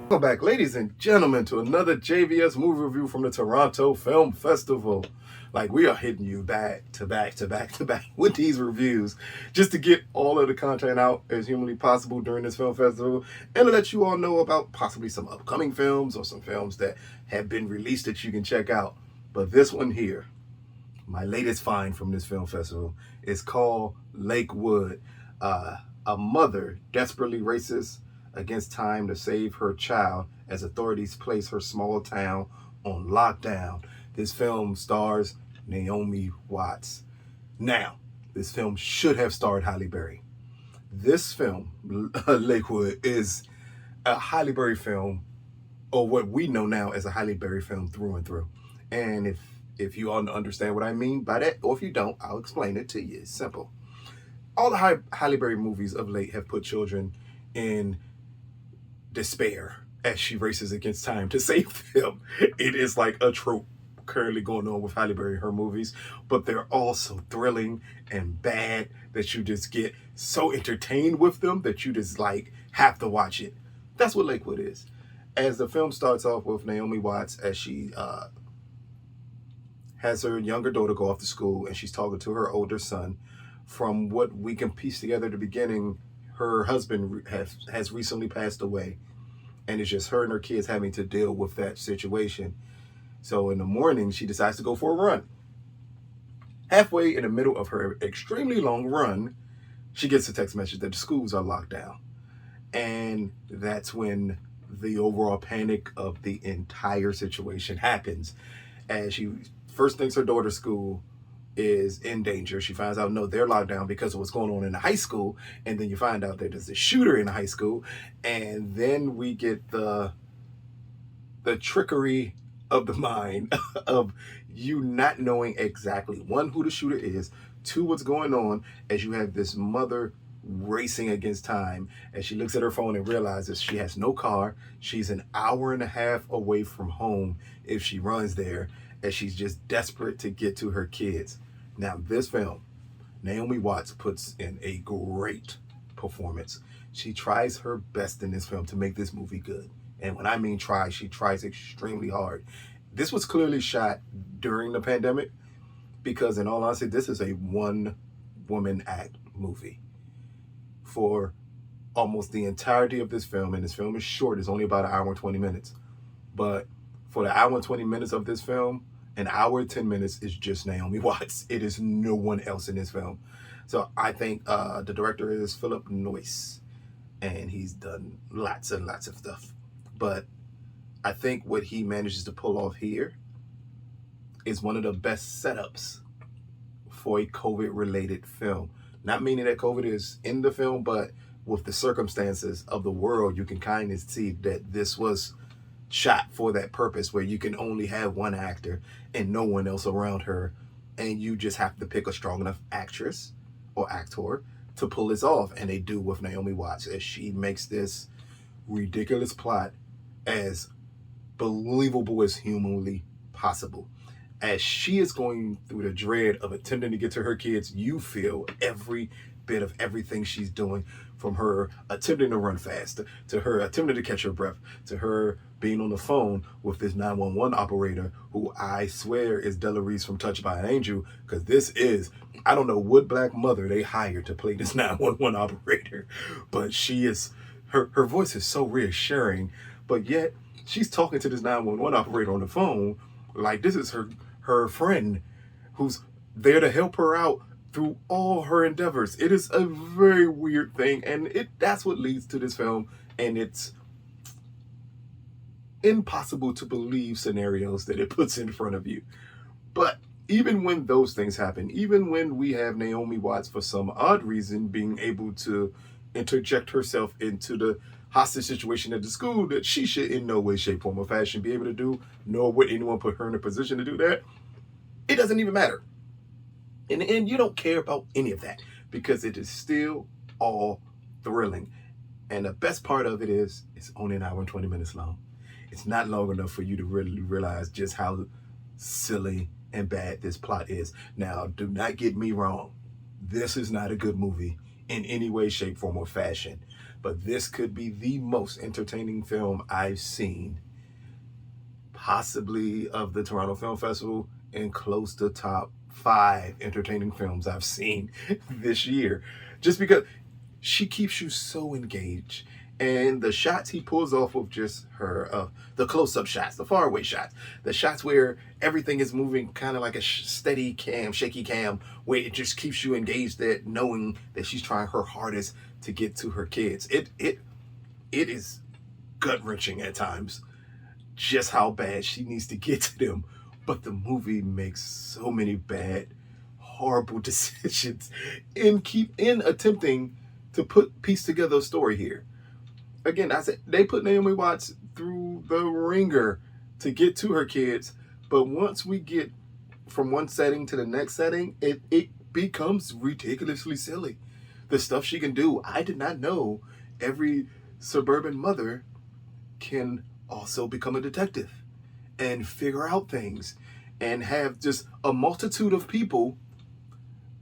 Welcome back, ladies and gentlemen, to another JVS movie review from the Toronto Film Festival. Like, we are hitting you back to back to back to back with these reviews just to get all of the content out as humanly possible during this film festival and to let you all know about possibly some upcoming films or some films that have been released that you can check out. But this one here, my latest find from this film festival, is called Lakewood. A mother desperately races against time to save her child as authorities place her small town on lockdown. This film stars Naomi Watts. Now, this film should have starred Halle Berry. This film, Lakewood, is a Halle Berry film, or what we know now as a Halle Berry film through and through. And if you all understand what I mean by that, or if you don't, I'll explain it to you. It's simple. All the Halle Berry movies of late have put children in despair as she races against time to save them. It is like a trope currently going on with Halle Berry, her movies, but they're all so thrilling and bad that you just get so entertained with them that you just like have to watch it. That's what Lakewood is. As the film starts off with Naomi Watts as she has her younger daughter go off to school and she's talking to her older son. From what we can piece together at the beginning, her husband has recently passed away, and it's just her and her kids having to deal with that situation. So in the morning, she decides to go for a run. Halfway in the middle of her extremely long run, she gets a text message that the schools are locked down. And that's when the overall panic of the entire situation happens. As she first thinks her daughter's school is in danger. She finds out, no, they're locked down because of what's going on in the high school. And then you find out that there's a shooter in the high school. And then we get the trickery of the mind of you not knowing exactly, one, who the shooter is, two, what's going on, as you have this mother racing against time as she looks at her phone and realizes she has no car. She's an hour and a half away from home if she runs there, as she's just desperate to get to her kids. Now, this film, Naomi Watts puts in a great performance. She tries her best in this film to make this movie good. And when I mean try, she tries extremely hard. This was clearly shot during the pandemic because, in all honesty, this is a one-woman act movie. For almost the entirety of this film, and this film is short, it's only about an hour and 20 minutes. But for the hour and 20 minutes of this film, an hour and 10 minutes is just Naomi Watts. It is no one else in this film. So I think the director is Phillip Noyce, and he's done lots and lots of stuff. But I think what he manages to pull off here is one of the best setups for a COVID-related film. Not meaning that COVID is in the film, but with the circumstances of the world, you can kind of see that this was shot for that purpose, where you can only have one actor and no one else around her, and you just have to pick a strong enough actress or actor to pull this off. And they do with Naomi Watts, as she makes this ridiculous plot as believable as humanly possible. As she is going through the dread of attempting to get to her kids, you feel every bit of everything she's doing, from her attempting to run fast, to her attempting to catch her breath, to her being on the phone with this 911 operator, who I swear is Delarice from Touched by an Angel, because this is, I don't know what black mother they hired to play this 911 operator, but she is, her voice is so reassuring, but yet she's talking to this 911 operator on the phone like this is her friend who's there to help her out through all her endeavors. It is a very weird thing, and that's what leads to this film, and it's impossible to believe scenarios that it puts in front of you. But even when those things happen, even when we have Naomi Watts, for some odd reason, being able to interject herself into the hostage situation at the school that she should in no way, shape, form, or fashion be able to do, nor would anyone put her in a position to do that, it doesn't even matter. In the end, you don't care about any of that because it is still all thrilling. And the best part of it is it's only an hour and 20 minutes long. It's not long enough for you to really realize just how silly and bad this plot is. Now, do not get me wrong. This is not a good movie. in any way, shape, form, or fashion. But this could be the most entertaining film I've seen, possibly of the Toronto Film Festival, and close to top 5 entertaining films I've seen this year. Just because she keeps you so engaged. And the shots he pulls off of just her, the close-up shots, the faraway shots, the shots where everything is moving kind of like a steady cam, shaky cam, where it just keeps you engaged, that knowing that she's trying her hardest to get to her kids. It is gut-wrenching at times, just how bad she needs to get to them. But the movie makes so many bad, horrible decisions in attempting to piece together a story here. Again, I said they put Naomi Watts through the ringer to get to her kids, but once we get from one setting to the next setting, it becomes ridiculously silly. The stuff she can do, I did not know every suburban mother can also become a detective and figure out things and have just a multitude of people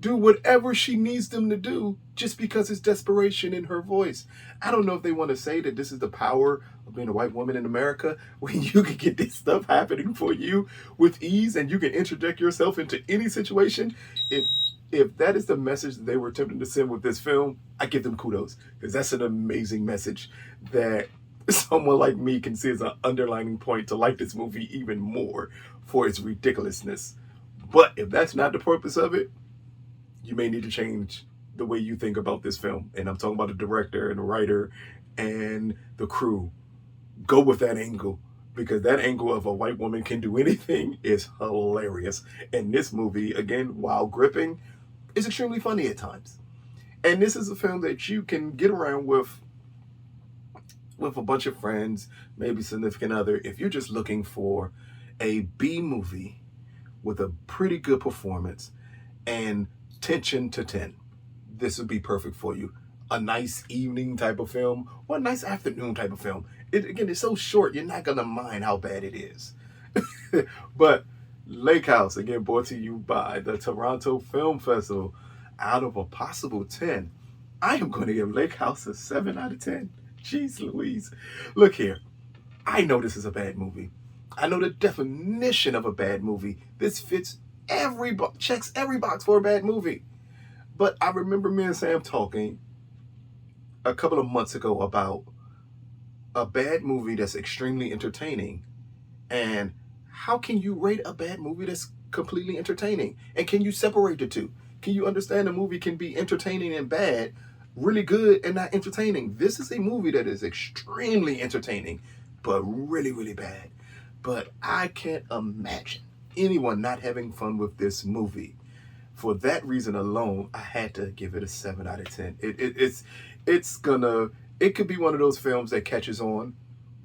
do whatever she needs them to do just because it's desperation in her voice. I don't know if they want to say that this is the power of being a white woman in America, when you can get this stuff happening for you with ease and you can interject yourself into any situation. If that is the message that they were attempting to send with this film, I give them kudos, because that's an amazing message that someone like me can see as an underlining point to like this movie even more for its ridiculousness. But if that's not the purpose of it, you may need to change the way you think about this film. And I'm talking about the director and the writer and the crew. Go with that angle, because that angle of a white woman can do anything is hilarious. And this movie, again, while gripping, is extremely funny at times. And this is a film that you can get around with a bunch of friends, maybe significant other, if you're just looking for a B movie with a pretty good performance and tension to 10. This would be perfect for you. A nice evening type of film, or a nice afternoon type of film. Again, it's so short, you're not going to mind how bad it is. But Lake House, again, brought to you by the Toronto Film Festival. Out of a possible 10, I am going to give Lake House a 7 out of 10. Jeez Louise. Look here. I know this is a bad movie. I know the definition of a bad movie. This fits checks every box for a bad movie. But I remember me and Sam talking a couple of months ago about a bad movie that's extremely entertaining. And how can you rate a bad movie that's completely entertaining? And can you separate the two? Can you understand a movie can be entertaining and bad, really good and not entertaining? This is a movie that is extremely entertaining, but really, really bad. But I can't imagine anyone not having fun with this movie. For that reason alone, I had to give it a 7 out of 10. It could be one of those films that catches on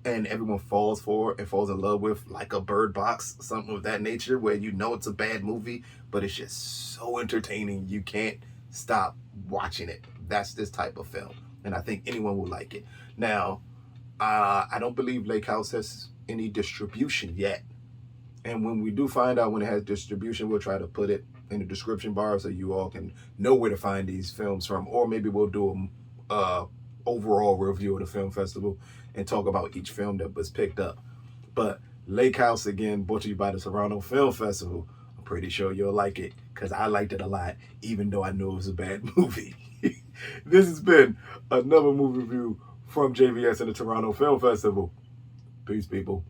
and everyone falls for and falls in love with, like a Bird Box, something of that nature, where you know it's a bad movie, but it's just so entertaining you can't stop watching it. That's this type of film, and I think anyone will like it. Now, I don't believe Lake House has any distribution yet, and when we do find out when it has distribution, we'll try to put it in the description bar so you all can know where to find these films from, or maybe we'll do a overall review of the film festival and talk about each film that was picked up. But Lake House, again, brought to you by the Toronto Film Festival. I'm pretty sure you'll like it, because I liked it a lot, even though I knew it was a bad movie. This has been another movie review from JVS and the Toronto Film Festival. Peace, people.